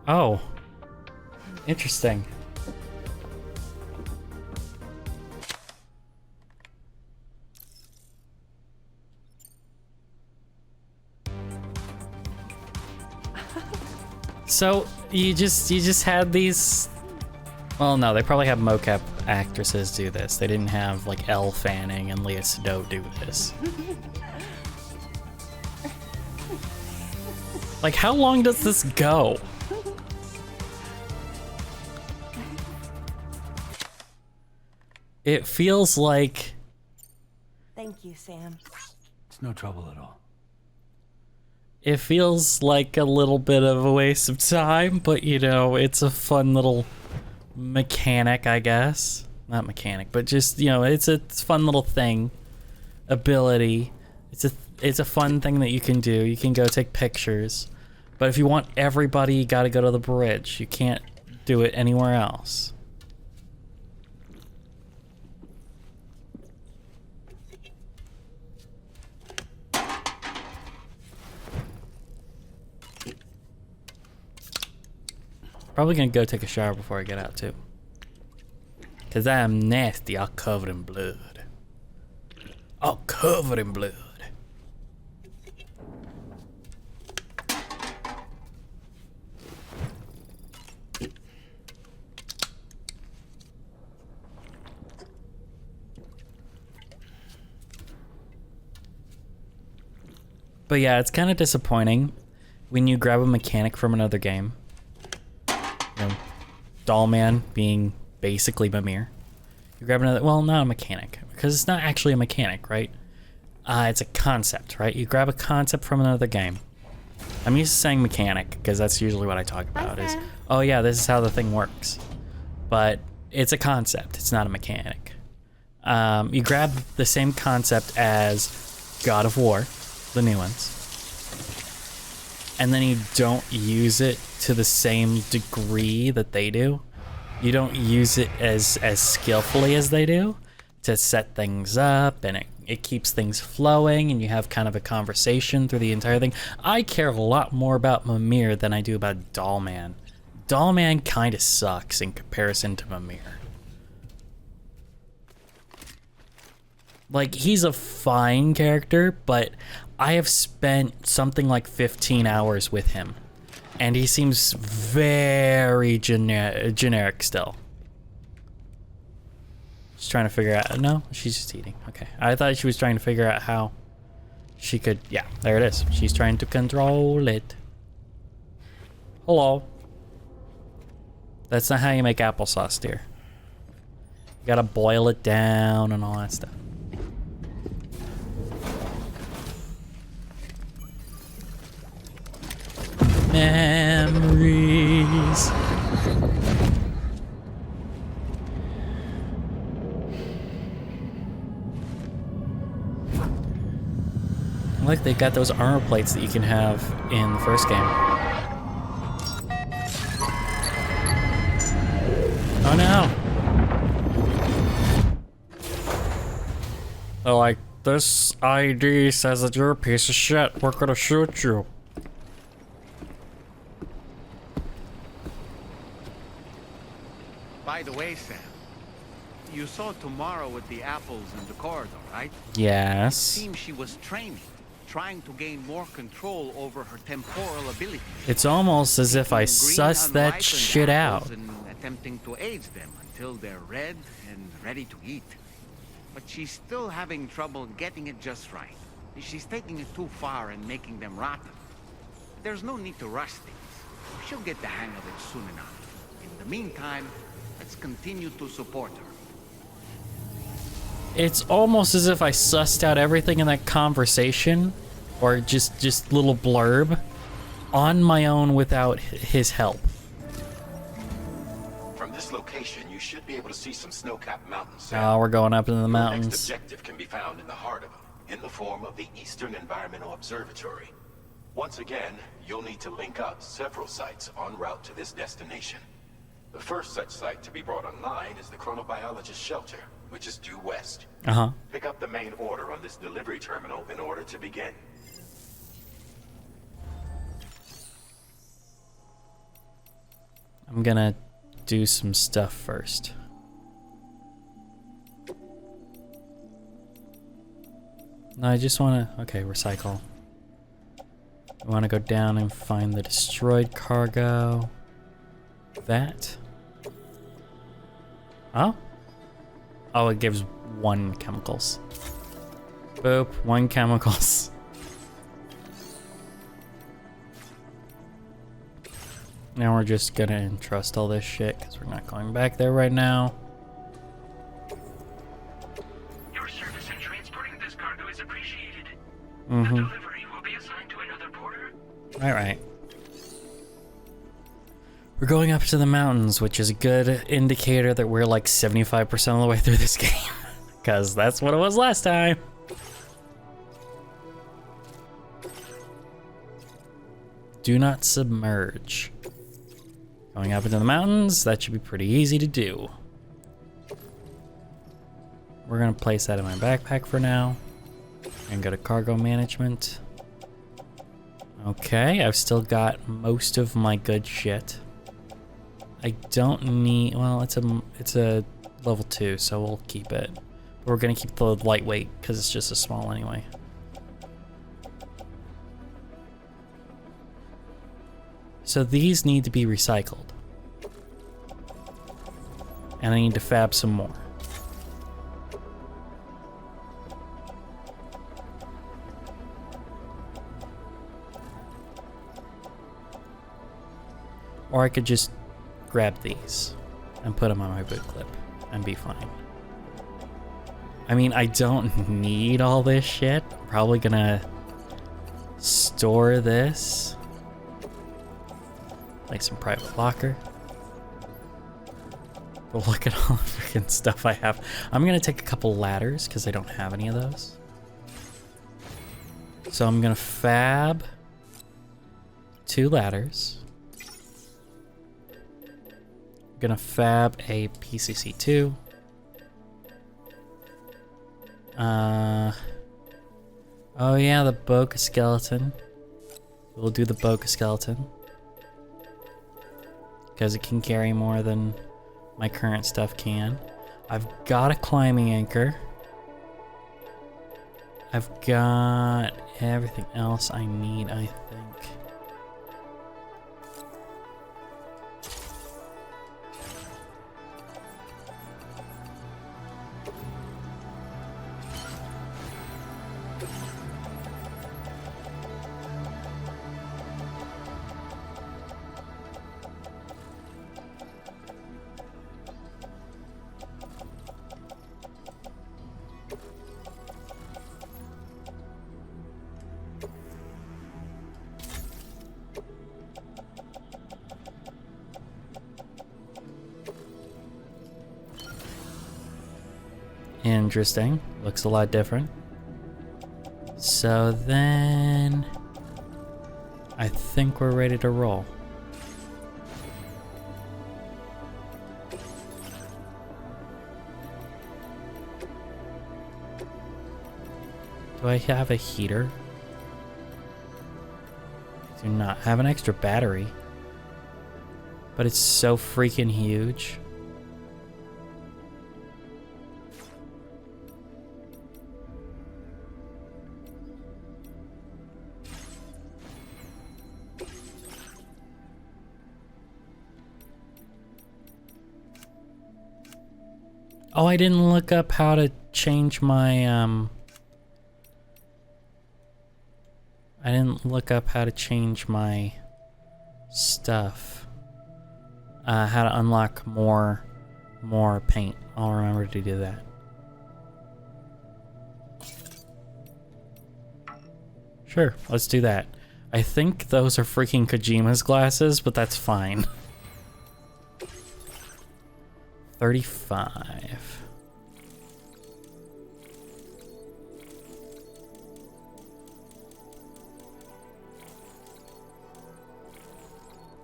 Oh. Interesting. So you just had these. Well, no, they probably have mocap actresses do this. They didn't have like Elle Fanning and Leah Sado do this. Like, how long does this go? It feels like. Thank you, Sam. It's no trouble at all. It feels like a little bit of a waste of time, but you know, it's a fun little mechanic, I guess. Not mechanic, but just, you know, it's a fun little thing. Ability. It's a fun thing that you can do. You can go take pictures. But if you want everybody, you gotta go to the bridge. You can't do it anywhere else. Probably gonna go take a shower before I get out too. Cause I am nasty, all covered in blood. All covered in blood. But yeah, it's kind of disappointing when you grab a mechanic from another game. You know, Dollman being basically Mimir. You grab another, well, not a mechanic, because it's not actually a mechanic, right? It's a concept, right? You grab a concept from another game. I'm used to saying mechanic, because that's usually what I talk about is, oh yeah, this is how the thing works. But it's a concept, it's not a mechanic. You grab the same concept as God of War, the new ones, and then you don't use it to the same degree that they do. You don't use it as skillfully as they do to set things up, and it keeps things flowing, and you have kind of a conversation through the entire thing. I care a lot more about Mimir than I do about Dollman. Dollman kind of sucks in comparison to Mimir. Like, he's a fine character, but I have spent something like 15 hours with him, and he seems very generic still. Just trying to figure out, no, she's just eating, okay. I thought she was trying to figure out how she could, yeah, there it is. She's trying to control it. Hello. That's not how you make applesauce, dear. You gotta boil it down and all that stuff. Memories. Like, they got those armor plates that you can have in the first game. Oh no! They're like, this ID says that you're a piece of shit. We're gonna shoot you. By the way, Sam, you saw Tomorrow with the apples in the corridor, right? Yes. Seems she was training, trying to gain more control over her temporal abilities. It's almost as if I sussed that shit out. And attempting to age them until they're red and ready to eat. But she's still having trouble getting it just right. She's taking it too far and making them rotten. There's no need to rush things. She'll get the hang of it soon enough. In the meantime, let's continue to support her. It's almost as if I sussed out everything in that conversation, or just little blurb, on my own without his help. From this location, you should be able to see some snow-capped mountains. Oh, we're going up into the Your mountains. next objective can be found in the heart of them, in the form of the Eastern Environmental Observatory. Once again, you'll need to link up several sites en route to this destination. The first such site to be brought online is the Chronobiologist Shelter, which is due west. Uh-huh. Pick up the main order on this delivery terminal in order to begin. I'm gonna do some stuff first. No, I just wanna, okay, recycle. I wanna go down and find the destroyed cargo. That. Oh? Oh, it gives 1 chemicals. Boop, 1 chemicals. Now we're just gonna entrust all this shit because we're not going back there right now. Your service in transporting this cargo is appreciated. Mm-hmm. The delivery will be assigned to another porter. Alright. We're going up to the mountains, which is a good indicator that we're like 75% of the way through this game. Because that's what it was last time. Do not submerge. Going up into the mountains, that should be pretty easy to do. We're gonna place that in my backpack for now. And go to cargo management. Okay, I've still got most of my good shit. I don't need, well, it's a level 2, so we'll keep it. But we're gonna keep the lightweight because it's just a small anyway. So these need to be recycled. And I need to fab some more. Or I could just grab these and put them on my boot clip and be fine. I mean, I don't need all this shit. I'm probably gonna store this. Like some private locker. But look at all the freaking stuff I have. I'm gonna take a couple ladders because I don't have any of those. So I'm gonna fab 2 ladders. I'm gonna fab a PCC2. Oh yeah, the Boca skeleton. We'll do the Boca skeleton. Because it can carry more than my current stuff can. I've got a climbing anchor. I've got everything else I need, I think. Interesting. Looks a lot different. So then I think we're ready to roll. Do I have a heater? I do not have an extra battery. But it's so freaking huge. Oh, I didn't look up how to change my, I didn't look up how to change my stuff. How to unlock more paint. I'll remember to do that. Sure, let's do that. I think those are freaking Kojima's glasses, but that's fine. 35.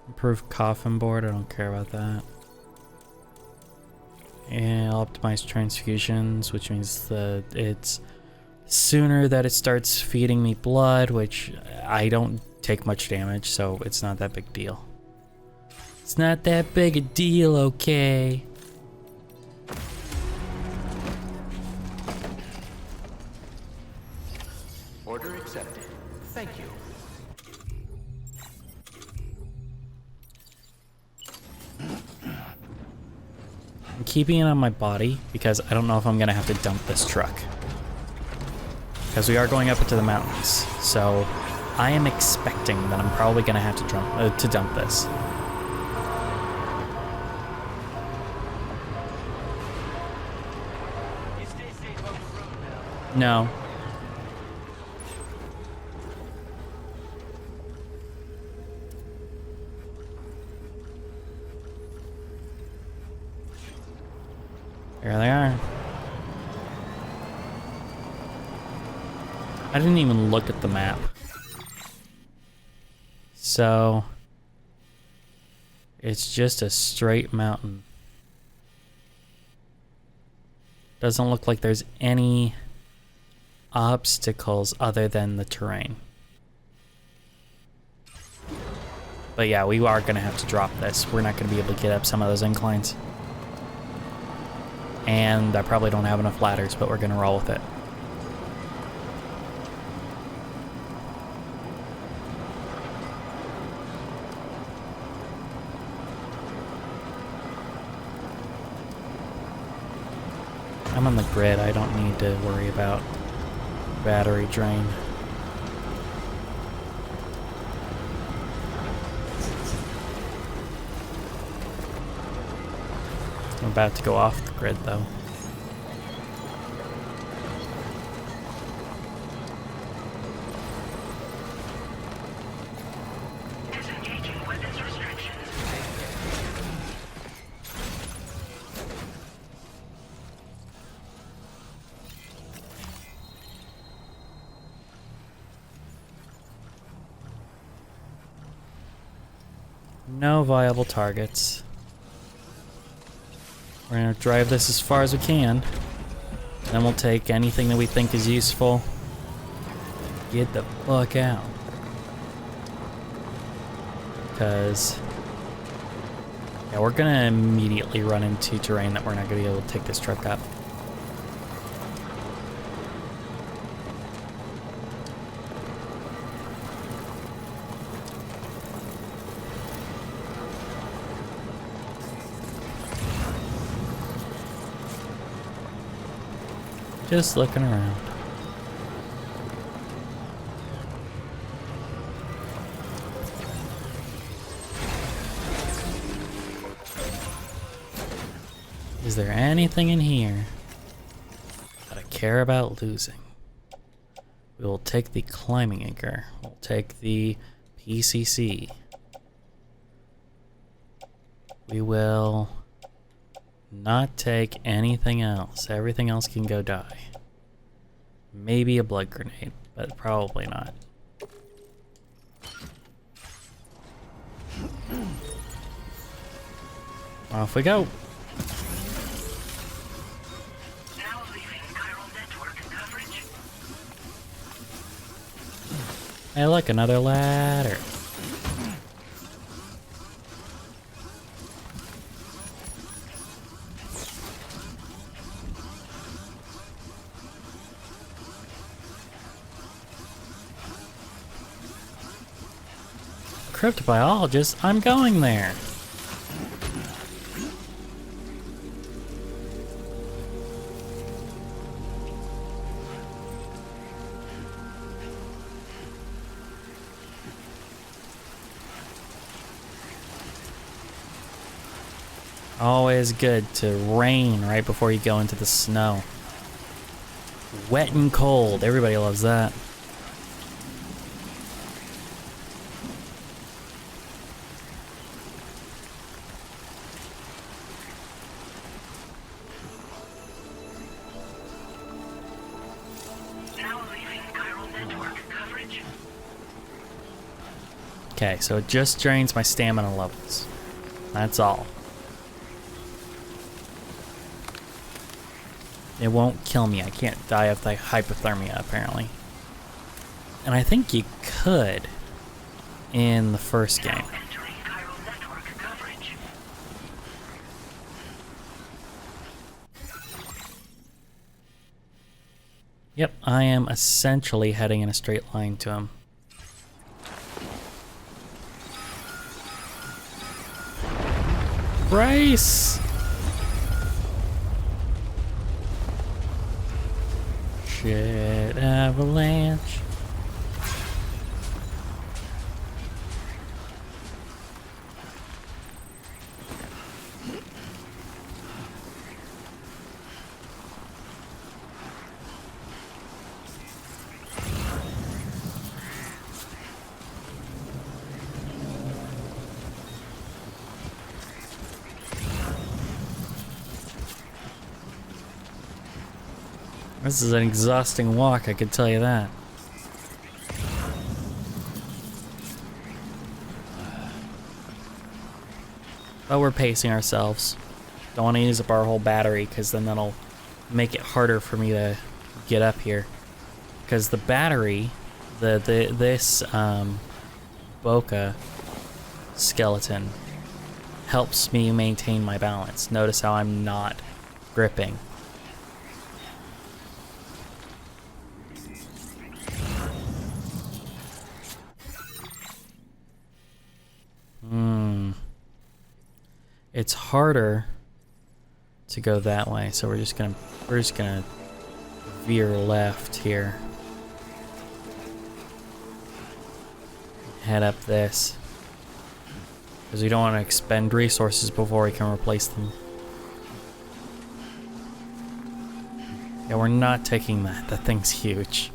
Improved coffin board, I don't care about that. And I'll optimize transfusions, which means that it's sooner that it starts feeding me blood, which I don't take much damage, so it's not that big deal. It's not that big a deal, okay? Order accepted. Thank you. I'm keeping it on my body because I don't know if I'm gonna have to dump this truck. Because we are going up into the mountains, so I am expecting that I'm probably gonna have to dump this. No. There they are. I didn't even look at the map. So it's just a straight mountain. Doesn't look like there's any obstacles other than the terrain. But yeah, we are gonna have to drop this. We're not gonna be able to get up some of those inclines. And I probably don't have enough ladders, but we're gonna roll with it. I'm on the grid, I don't need to worry about battery drain. I'm about to go off the grid though. Disengaging weapons restrictions. No viable targets. We're gonna drive this as far as we can. Then we'll take anything that we think is useful. Get the fuck out. Because yeah, we're gonna immediately run into terrain that we're not gonna be able to take this truck up. Just looking around. Is there anything in here that I care about losing? We will take the climbing anchor. We'll take the PCC. We will not take anything else. Everything else can go die. Maybe a blood grenade, but probably not. Off we go. Now leaving chiral network coverage. Hey, look, another ladder. Cryptobiologist, I'm going there. Always good to rain right before you go into the snow. Wet and cold, everybody loves that. Okay, so it just drains my stamina levels. That's all. It won't kill me. I can't die of the hypothermia, apparently. And I think you could in the first game. Entering chiral network coverage. Yep, I am essentially heading in a straight line to him. Bryce! Shit, avalanche. This is an exhausting walk, I can tell you that. But we're pacing ourselves. Don't want to use up our whole battery, because then that'll make it harder for me to get up here. Because the battery, this Boca skeleton helps me maintain my balance. Notice how I'm not gripping. It's harder to go that way, so we're just gonna veer left here. Head up this. Because we don't want to expend resources before we can replace them. Yeah, we're not taking that. That thing's huge.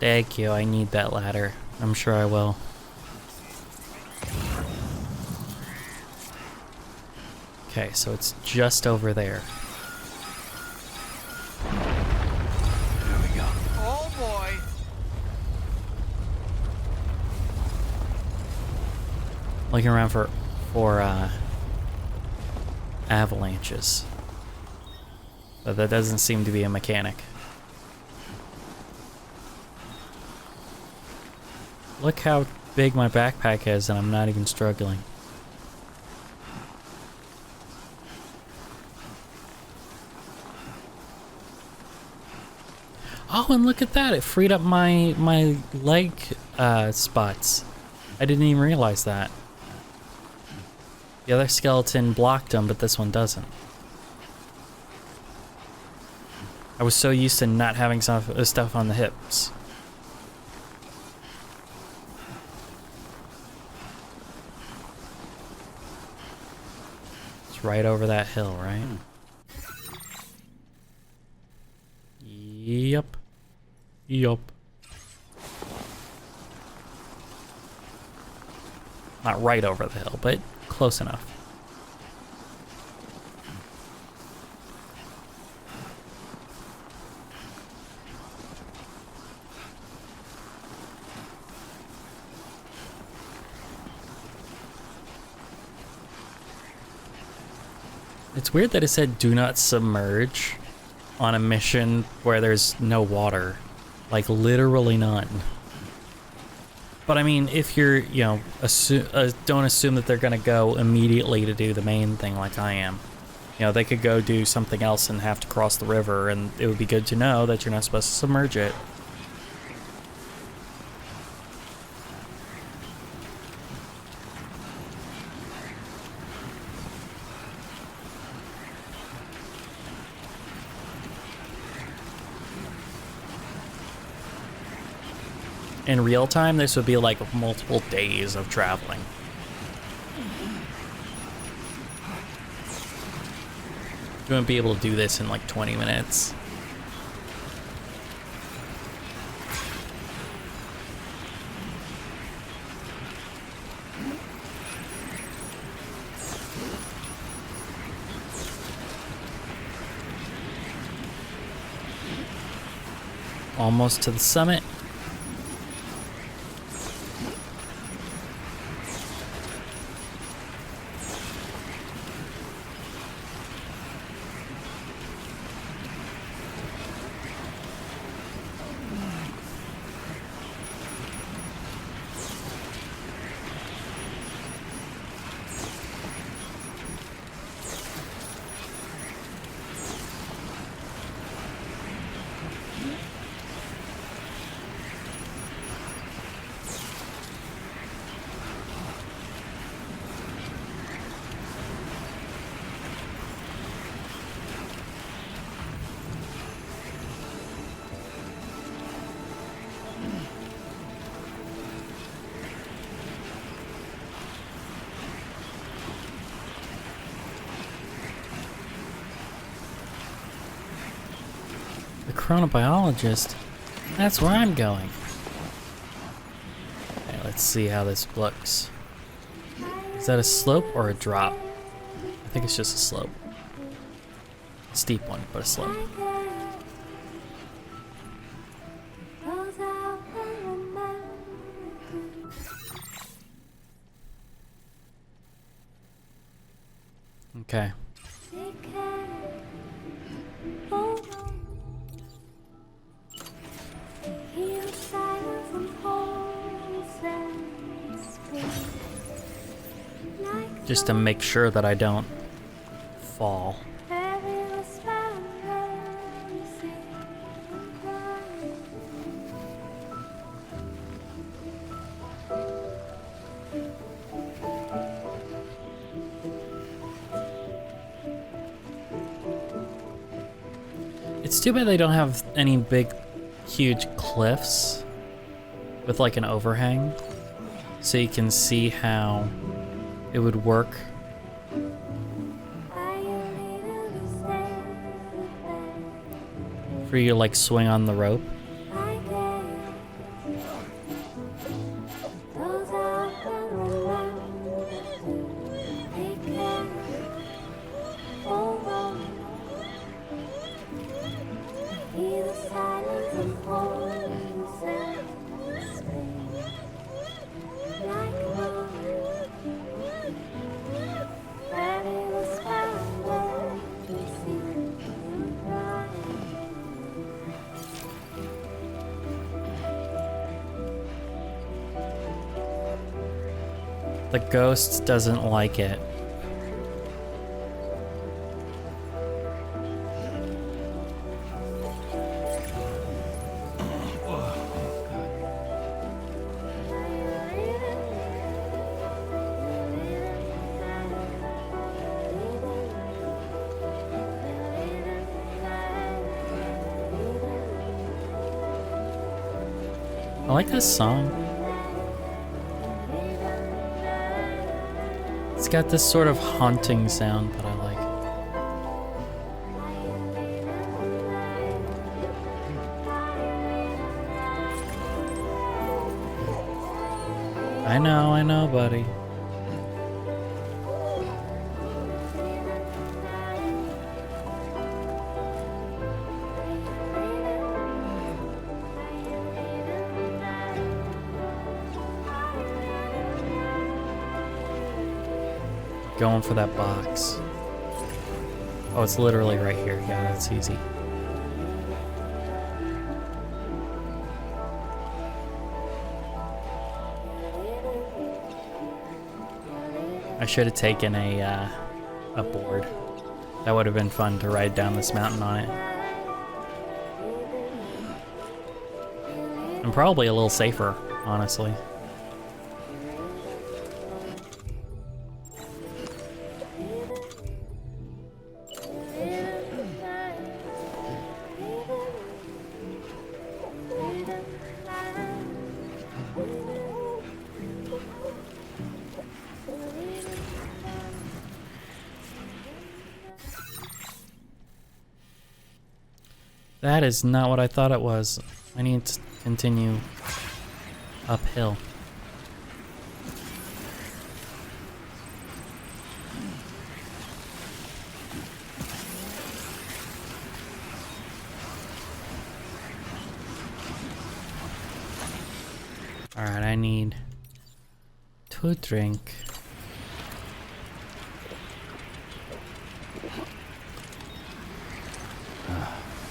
Thank you, I need that ladder. I'm sure I will. Okay, so it's just over there. There we go. Oh boy! Looking around for avalanches. But that doesn't seem to be a mechanic. Look how big my backpack is, and I'm not even struggling. Oh, and look at that! It freed up my leg spots. I didn't even realize that. The other skeleton blocked them, but this one doesn't. I was so used to not having stuff on the hips. Right over that hill, right? Yep. Yup. Not right over the hill, but close enough. It's weird that it said do not submerge on a mission where there's no water. Like, literally none. But I mean, if you're, you know, don't assume that they're gonna go immediately to do the main thing like I am. You know, they could go do something else and have to cross the river, and it would be good to know that you're not supposed to submerge it. in real time, this would be like multiple days of traveling. You wouldn't be able to do this in like 20 minutes. Almost to the summit. The chronobiologist? That's where I'm going. Okay, let's see how this looks. Is that a slope or a drop? I think it's just a slope. A steep one, but a slope. Okay. Just to make sure that I don't fall. It's too bad they don't have any big, huge cliffs with like an overhang, so you can see how it would work. For you to like swing on the rope. The ghost doesn't like it. I like this song. It's got this sort of haunting sound that I like. I know, buddy. Going for that box. Oh, it's literally right here. Yeah, that's easy. I should have taken a board. That would have been fun to ride down this mountain on it. And probably a little safer, honestly. That is not what I thought it was. I need to continue uphill. Alright, I need to drink.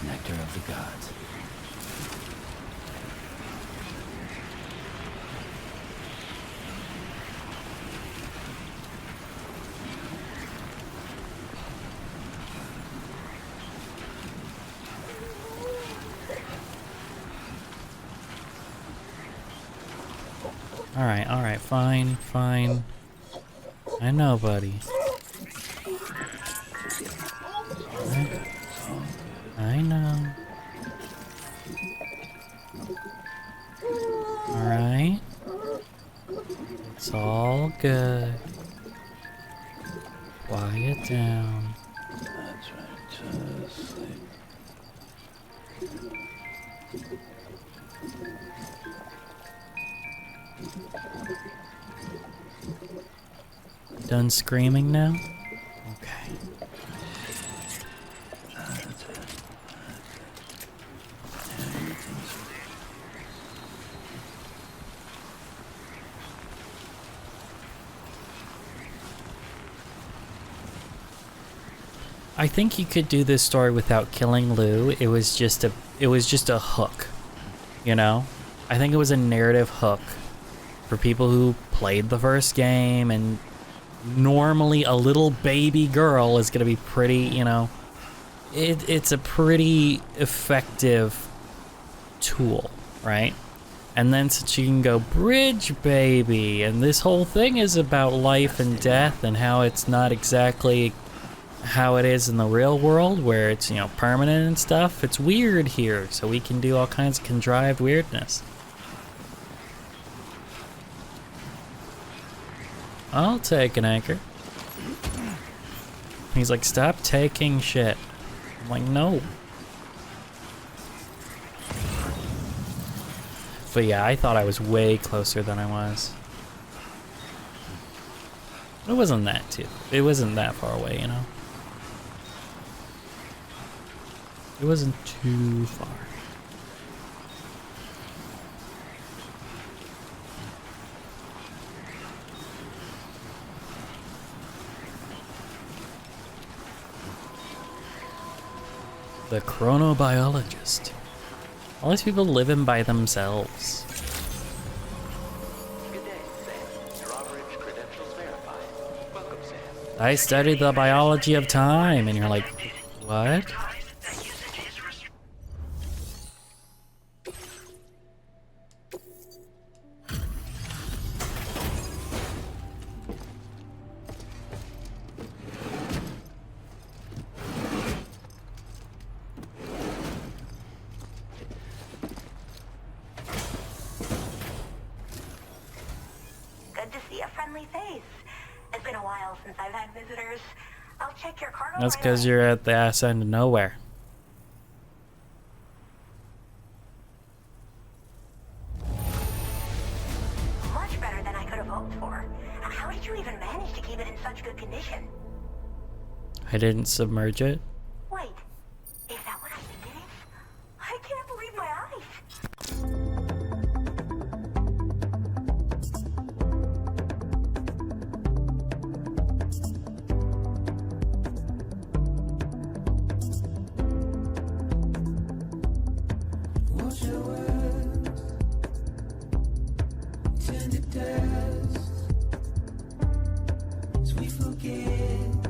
Nectar of the gods. Alright, fine, fine. I know, buddy. I know. Alright. It's all good. Quiet down. That's right. Just sleep. Done screaming now? Okay. I think you could do this story without killing Lou. It was just a hook, you know? I think it was a narrative hook for people who played the first game, and normally a little baby girl is gonna be pretty, you know, it's a pretty effective tool, right? And then since you can go bridge baby, and this whole thing is about life and death and how it's not exactly how it is in the real world where it's, you know, permanent and stuff. It's weird here, so we can do all kinds of contrived weirdness. I'll take an anchor. He's like, stop taking shit. I'm like, no. But yeah, I thought I was way closer than I was. It wasn't that far away, you know? It wasn't too far. The chronobiologist. All these people living by themselves. Good day, Sam. Your operage credentials verified. Welcome, Sam. I studied the biology of time, and you're like, what? That usage is restricted. Good to see a friendly face. It's been a while since I've had visitors. I'll check your cargo. That's right because away. you're at the ass end of nowhere. Much better than I could have hoped for. How did you even manage to keep it in such good condition? I didn't submerge it. Wait, is that what I think it is? I can't believe my eyes. Watch your words, tend to dust, as we forget.